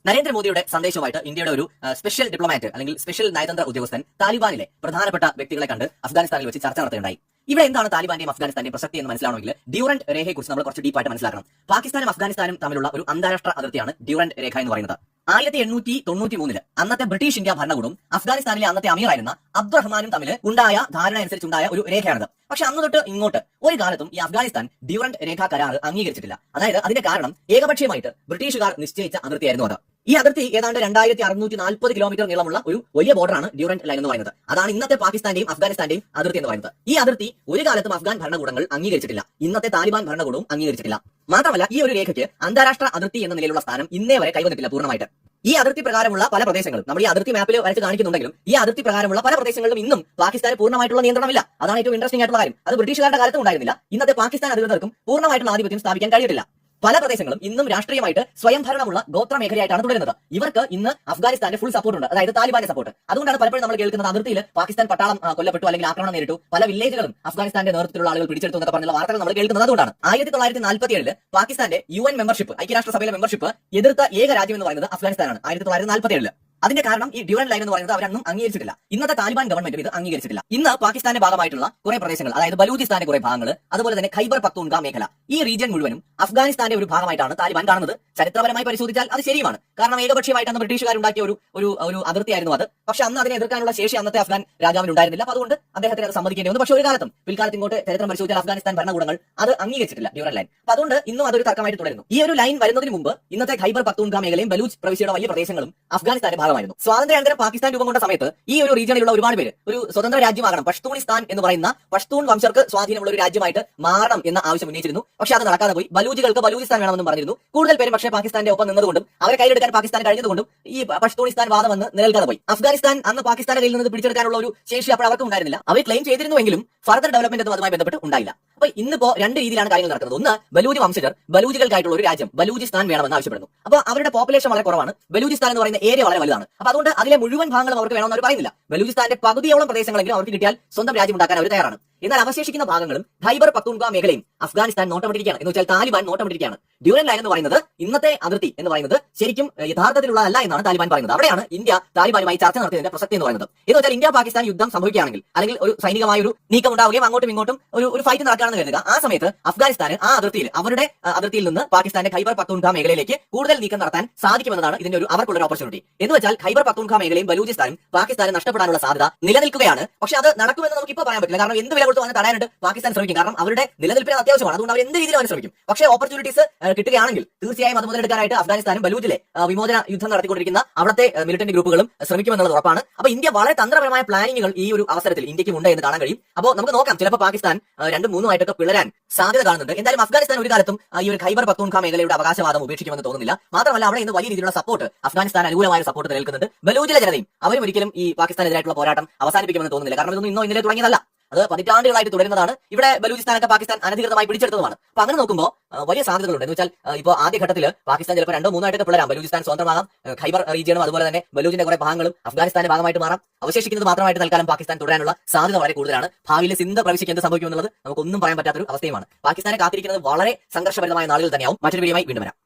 നരേന്ദ്രമോദിയുടെ സന്ദേശവുമായിട്ട് ഇന്ത്യയുടെ ഒരു സ്പെഷ്യൽ ഡിപ്ലോമാറ്റ് അല്ലെങ്കിൽ സ്പെഷ്യൽ നയതന്ത്ര ഉദ്യോഗസ്ഥൻ താലിബാനിലെ പ്രധാനപ്പെട്ട വ്യക്തികളെ കണ്ട് അഫ്ഗാനിസ്ഥാനിൽ വെച്ച് ചർച്ച നടത്തുകയുണ്ടായി. ഇവിടെ എന്താണ് താലിബാന്റെയും അഫ്ഗാനിസ്ഥാന്റെയും പ്രസക്തി എന്ന് മനസ്സിലാവണമെങ്കിൽ ഡ്യൂറന്റ് രേഖയെക്കുറിച്ച് നമ്മൾ കുറച്ച് ഡീപ്പായിട്ട് മനസ്സിലാക്കണം. പാകിസ്ഥാനും അഫ്ഗാനിസ്ഥാനും തമ്മിലുള്ള ഒരു അന്താരാഷ്ട്ര അതിർത്തിയാണ് ഡ്യൂറന്റ് രേഖ എന്ന് പറയുന്നത്. 1893 അന്നത്തെ ബ്രിട്ടീഷ് ഇന്ത്യ ഭരണകൂടവും അഫ്ഗാനിസ്ഥാനിലെ അന്നത്തെ അമീറായിരുന്ന അബ്ദുറഹ്മാനും തമ്മിൽ ഉണ്ടായ ധാരണ അനുസരിച്ചുണ്ടായ ഒരു രേഖയാണിത്. പക്ഷെ അന്ന് തൊട്ട് ഇങ്ങോട്ട് ഒരു കാലത്തും ഈ അഫ്ഗാനിസ്ഥാൻ ഡ്യൂറന്റ് രേഖാ കരാർ അംഗീകരിച്ചിട്ടില്ല. അതായത് അതിന്റെ കാരണം ഏകപക്ഷീയമായിട്ട് ബ്രിട്ടീഷുകാർ നിശ്ചയിച്ച അതിർത്തിയായിരുന്നു അത്. ഈ അതിർത്തി ഏതാണ്ട് 2640 കിലോമീറ്റർ നീളമുള്ള ഒരു വലിയ ബോർഡറാണ് ഡ്യൂറന്റ് ലൈൻ എന്ന് പറയുന്നത്. അതാണ് ഇന്നത്തെ പാകിസ്ഥാന്റെയും അഫ്ഗാനിസ്ഥാന്റെയും അതിർത്തി എന്ന് പറയുന്നത്. ഈ അതിർത്തി ഒരു കാലത്തും അഫ്ഗാൻ ഭരണകൂടങ്ങൾ അംഗീകരിച്ചിട്ടില്ല. ഇന്നത്തെ താലിബാൻ ഭരണകൂടവും അംഗീകരിച്ചിട്ടില്ല. മാത്രമല്ല ഈ ഒരു രേഖയ്ക്ക് അന്താരാഷ്ട്ര അതിർത്തി എന്ന നിലയിലുള്ള സ്ഥാനം ഇന്നേ വരെ കൈവന്നിട്ടില്ല പൂർണ്ണമായിട്ട്. ഈ അതിർത്തി പ്രകാരമുള്ള പല പ്രദേശങ്ങളും നമ്മൾ ഈ അതിർത്തി മാപ്പിൽ വരച്ച് കാണിക്കുന്നുണ്ടെങ്കിലും ഈ അതിർത്തി പ്രകാരമുള്ള പല പ്രദേശങ്ങളിലും ഇന്നും പാകിസ്ഥാന് പൂർണ്ണമായിട്ടുള്ള നിയന്ത്രണമില്ല. അതാണ് ഏറ്റവും ഇൻട്രസ്റ്റിംഗ് ആയിട്ടുള്ള കാര്യം. അത് ബ്രിട്ടീഷുകാരുടെ കാലത്തും ഉണ്ടായിരുന്നില്ല. ഇന്നത്തെ പാകിസ്ഥാൻ അധികൃതർക്കും പൂർണ്ണമായിട്ടുള്ള ആധിപത്യം സ്ഥാപിക്കാൻ കഴിയിട്ടില്ല. പല പ്രദേശങ്ങളും ഇന്നും രാഷ്ട്രീയമായിട്ട് സ്വയം ഭരണമുള്ള ഗോത്ര മേഖലയായിട്ടാണ് തുടരുന്നത്. ഇവർക്ക് ഇന്ന് അഫ്ഗാനിസ്ഥാന്റെ ഫുൾ സപ്പോർട്ട് ഉണ്ട്, അതായത് താലിബാന്റെ സപ്പോർട്ട്. അതുകൊണ്ടാണ് പലപ്പോഴും നമ്മൾ കേൾക്കുന്നത് അതിർത്തിയിൽ പാകിസ്ഥാൻ പട്ടാളം കൊല്ലപ്പെട്ടു അല്ലെങ്കിൽ ആക്രമണം നേരിട്ടു, പല വില്ലേജുകളും അഫ്ഗാനിസ്ഥാന്റെ നേതൃത്വത്തിലുള്ള ആളുകൾ പിടിച്ചെടുത്തു എന്നൊക്കെ പറഞ്ഞുള്ള വാർത്തകൾ നമ്മൾ കേൾക്കുന്നത്. അതുകൊണ്ടാണ് 1947 പാകിസ്ഥാന്റെ UN മെമ്പർഷിപ്പ്, ഐക്യരാഷ്ട്രസഭയിലെ മെമ്പർഷിപ്പ് എതിർത്ത ഏക രാജ്യം എന്ന് പറയുന്നത് അഫ്ഗാനിസ്ഥാനാണ് 1947. അതിന്റെ കാരണം ഈ ഡ്യൂറന്റ് ലൈൻ എന്ന് പറയുന്നത് അവരൊന്നും അംഗീകരിച്ചിട്ടില്ല. ഇന്നത്തെ താലിബാൻ ഗവൺമെന്റും ഇത് അംഗീകരിച്ചിട്ടില്ല. ഇന്ന് പാകിസ്ഥാന്റെ ഭാഗമായിട്ടുള്ള കുറെ പ്രദേശങ്ങൾ, അതായത് ബലൂചിസ്ഥാന്റെ കുറെ ഭാഗങ്ങൾ, അതുപോലെ തന്നെ ഖൈബർ പക്തൂൺഖ മേഖല, ഈ റീജിയൻ മുഴുവനും അഫ്ഗാനിസ്ഥാന്റെ ഒരു ഭാഗമായിട്ടാണ് താലിബാൻ കാണുന്നത്. ചരിത്രപരമായി പരിശോധിച്ചാൽ അത് ശരിയുമാണ്. കാരണം ഏകപക്ഷീയമായിട്ട് അന്ന് ബ്രിട്ടീഷുകാരുണ്ടാക്കിയ ഒരു അതിർത്തിയായിരുന്നു അത്. പക്ഷെ അന്ന് അതിനെ എതിർക്കാനുള്ള ശേഷി അന്നത്തെ അഫ്ഗാൻ രാജാവിന് ഉണ്ടായിരുന്നില്ല. അതുകൊണ്ട് അദ്ദേഹത്തിന് അത് സമ്മതിക്കേണ്ടി വന്നു. പക്ഷേ ഒരു കാലത്തും പിൽക്കാലത്ത് ഇങ്ങോട്ട് ചരിത്രം പരിശോധിച്ചാൽ അഫ്ഗാനിസ്ഥാൻ ഭരണകൂടങ്ങൾ അത് അംഗീകരിച്ചിട്ടില്ല ഡ്യൂറന്റ് ലൈൻ. അപ്പൊ അതുകൊണ്ട് ഇന്നും അതൊരു തർക്കമായിട്ട് തുടരുന്നു. ഈ ഒരു ലൈൻ വരുന്നതിന് മുമ്പ് ഇന്നത്തെ ഖൈബർ പക്തൂൺഖ മേഖലയും ബലൂച്ച് പ്രവിശ്യയുടെ വലിയ പ്രദേശങ്ങളും അഫ്ഗാനിസ്ഥാന്റെ ഭാഗമായിരുന്നു. സ്വാതന്ത്ര്യാനന്തരം പാകിസ്ഥാൻ രൂപം കൊണ്ട സമയത്ത് ഈ ഒരു റീജിയണിലുള്ള ഒരുപാട് പേര് ഒരു സ്വതന്ത്ര രാജ്യമാകണം, പഷ്തൂണിസ്ഥാൻ എന്ന് പറയുന്ന പഷ്തൂൺ വംശർക്ക് സ്വാധീനമുള്ള ഒരു രാജ്യമായിട്ട് മാറണം എന്ന ആവശ്യം ഉന്നയിച്ചിരുന്നു. പക്ഷെ അത് നടക്കാതെ പോയി. ബലൂജികൾക്ക് ബലൂചിസ്ഥാൻ വേണമെന്നും പറഞ്ഞിരുന്നു. കൂടുതൽ പേരും പക്ഷേ പാകിസ്ഥാന്റെ ഒപ്പം നിന്നതുകൊണ്ടും അവരെ കയ്യിലെടുക്കാൻ പാകിസ്ഥാൻ കഴിഞ്ഞതുകൊണ്ടും ഈ പഷ്തൂണിസ്ഥാൻ വാദം വന്ന് നിലനിൽക്കാതെ പോയി. അഫ്ഗാനിസ്ഥാൻ അന്ന് പാകിസ്ഥാന്റെ കയ്യിൽ നിന്ന് പിടിച്ചെടുക്കാനുള്ള ഒരു ശേഷി അപ്പോൾ അവർക്കും ഉണ്ടായിരുന്നില്ല. അവർ ക്ലെയിം ചെയ്തിരുന്നുവെങ്കിലും ഫർദർ ഡെവലപ്മെന്റ് ഒന്നും അതുമായി ബന്ധപ്പെട്ട് ഉണ്ടായില്ല. അപ്പൊ ഇന്നിപ്പോ രണ്ട് രീതിയിലാണ് കാര്യങ്ങൾ നടക്കുന്നത്. ഒന്ന്, ബലൂജ് വംശജർ ബലൂജികൾക്കായിട്ടുള്ള ഒരു രാജ്യം ബലൂചിസ്ഥാൻ വേണമെന്ന് ആവശ്യപ്പെടുന്നു. അപ്പൊ അവരുടെ പോപ്പുലേഷൻ വളരെ കുറവാണ്. ബലൂചിസ്ഥാൻ എന്ന് പറയുന്ന ഏരിയ വളരെ വലുതാണ്. അപ്പൊ അതുകൊണ്ട് അതിലെ മുഴുവൻ ഭാഗങ്ങളും അവർക്ക് വേണമെന്ന് അവർ പറയുന്നില്ല. ബലൂചിസ്ഥാന്റെ പകുതിയോളം പ്രദേശങ്ങളെങ്കിലും അവർക്ക് കിട്ടിയാൽ സ്വന്തം രാജ്യം ഉണ്ടാക്കാൻ അവർ തയ്യാറാണ്. എന്നാൽ അവശേഷിക്കുന്ന ഭാഗങ്ങളും ഖൈബർ പക്തൂൺഖ മേഖലയും അഫ്ഗാനിസ്ഥാൻ നോട്ടമിട്ടിരിക്കുകയാണ്. എന്ന് വെച്ചാൽ താലിബാൻ നോട്ടമിട്ടിരിക്കുകയാണ്. ഡ്യൂറന്റ് ലൈൻ എന്ന് പറയുന്നത്, ഇന്നത്തെ അതിർത്തി എന്ന് പറയുന്നത് ശരിക്കും യഥാർത്ഥത്തിലുള്ളതല്ല എന്നാണ് താലിബാൻ പറയുന്നത്. അവിടെയാണ് ഇന്ത്യ താലിബാനുമായി ചർച്ച നടത്തിയതിന്റെ പ്രസക്തി എന്ന് പറയുന്നത്. എന്ന് വെച്ചാൽ ഇന്ത്യ പാകിസ്ഥാൻ യുദ്ധം സംഭവിക്കുകയാണെങ്കിൽ അല്ലെങ്കിൽ ഒരു സൈനികമായ ഒരു നീക്കം ഉണ്ടാവുകയും അങ്ങോട്ടും ഇങ്ങോട്ടും ഒരു ഫൈറ്റ് നടക്കുകയാണെന്ന് കരുതുക. ആ സമയത്ത് അഫ്ഗാനിസ്ഥാന് ആ അതിർത്തിയിൽ, അവരുടെ അതിർത്തിയിൽ നിന്ന് പാകിസ്ഥാന്റെ ഖൈബർ പക്തൂൺഖ മേഖലയിലേക്ക് കൂടുതൽ നീക്കം നടത്താൻ സാധിക്കുമെന്നതാണ് ഇതിന്റെ അവർക്കുള്ള ഒരു ഓപ്പർച്യൂണിറ്റി. എന്ന് വെച്ചാൽ ഖൈബർ പക്തൂൺഖ മേഖലയും ബലൂചിസ്ഥാനും പാകിസ്ഥാന് നഷ്ടപ്പെടാനുള്ള സാധ്യത നിലനിൽക്കുകയാണ്. പക്ഷെ അത് നടക്കുമെന്ന് നമുക്ക് ഇപ്പോൾ പറയാൻ പറ്റില്ല. കാരണം എന്ത് വില കൊടുത്ത് വന്ന് തടയാനായിട്ട് പാകിസ്ഥാൻ ശ്രമിക്കും. കാരണം അവരുടെ നിലനിൽപ്പിന് അത്യാവശ്യമാണ്. അതുകൊണ്ട് അവർ എന്ത് രീതിയിലും അവൻ ശ്രമിക്കും. പക്ഷേ ഓപ്പർച്യൂണിറ്റീസ് കിട്ടുകയാണെങ്കിൽ തീർച്ചയായും അത് മുതലെടുക്കാനായിട്ട് അഫ്ഗാനിസ്ഥാനും ബലൂജിലെ വിമോചന യുദ്ധം നടത്തിക്കൊണ്ടിരിക്കുന്ന അവിടുത്തെ മിലിറ്റന്റ് ഗ്രൂപ്പുകളും ശ്രമിക്കുമെന്നുള്ളത് ഉറപ്പാണ്. അപ്പൊ ഇന്ത്യ വളരെ തന്ത്രപരമായ പ്ലാനിങ്ങുകൾ ഈ ഒരു അവസരത്തിൽ ഇന്ത്യക്കും ഉണ്ട് എന്ന് കാണാൻ കഴിയും. അപ്പോൾ നമുക്ക് നോക്കാം, ചിലപ്പോൾ പാകിസ്ഥാൻ 2-3 പിളരാൻ സാധ്യത കാണുന്നുണ്ട്. എന്തായാലും അഫ്ഗാനിസ്ഥാൻ ഒരു കാലത്തും ഈ ഒരു ഖൈബർ പക്തൂൺഖ മേഖലയുടെ അവകാശവാദം ഉപേക്ഷിക്കുമെന്ന് തോന്നുന്നില്ല. മാത്രമല്ല അവിടെ ഇന്ന് വലിയ രീതിയിലുള്ള സപ്പോർട്ട്, അഫ്ഗാനിസ്ഥാൻ അനുകൂലമായ സപ്പോർട്ട് നിൽക്കുന്നുണ്ട്. ബലൂജിലെ ജനതയും അവരും ഒരിക്കലും ഈ പാകിസ്ഥാനെതിരായിട്ടുള്ള പോരാട്ടം അവസാനിപ്പിക്കുമെന്ന് തോന്നുന്നില്ല. കാരണം ഇതൊന്നും ഇന്നലെ തുടങ്ങിയതല്ല, അത് പതിറ്റാണ്ടുകളായിട്ട് തുടരുന്നതാണ്. ഇവിടെ ബലൂചിസ്ഥാനൊക്കെ പാകിസ്ഥാൻ അനധികൃതമായി പിടിച്ചെടുത്തതുമാണ്. അപ്പൊ അങ്ങനെ നോക്കുമ്പോൾ വലിയ സാധ്യതകളുണ്ട്. എന്ന് വെച്ചാൽ ഇപ്പോൾ ആദ്യഘട്ടത്തിൽ പാകിസ്ഥാൻ ചിലപ്പോൾ 2-3 പിളരാം. ബലൂചിസ്ഥാൻ സ്വന്തമാകാം, ഖൈബർ റീജിയനും അതുപോലെ തന്നെ ബലൂജിന്റെ കുറെ ഭാഗങ്ങളും അഫ്ഗാനിസ്ഥാന്റെ ഭാഗമായിട്ട് മാറാം. അവശേഷിക്കുന്നത് മാത്രമായിട്ട് തൽക്കാലം പാകിസ്ഥാൻ തുടരാനുള്ള സാധ്യത വളരെ കൂടുതലാണ്. ഭാവിയിൽ സിന്ധ് പ്രവിശ്യയ്ക്ക് എന്ത് സംഭവിക്കുമെന്നുള്ളത് നമുക്കൊന്നും പറയാൻ പറ്റാത്തൊരു അവസ്ഥയുമാണ്. പാകിസ്ഥാനെ കാത്തിരിക്കുന്നത് വളരെ സംഘർഷഭരിതമായ നാളുകൾ തന്നെയാവും. മറ്റൊരു വീഡിയോയുമായി വീണ്ടും വരാം.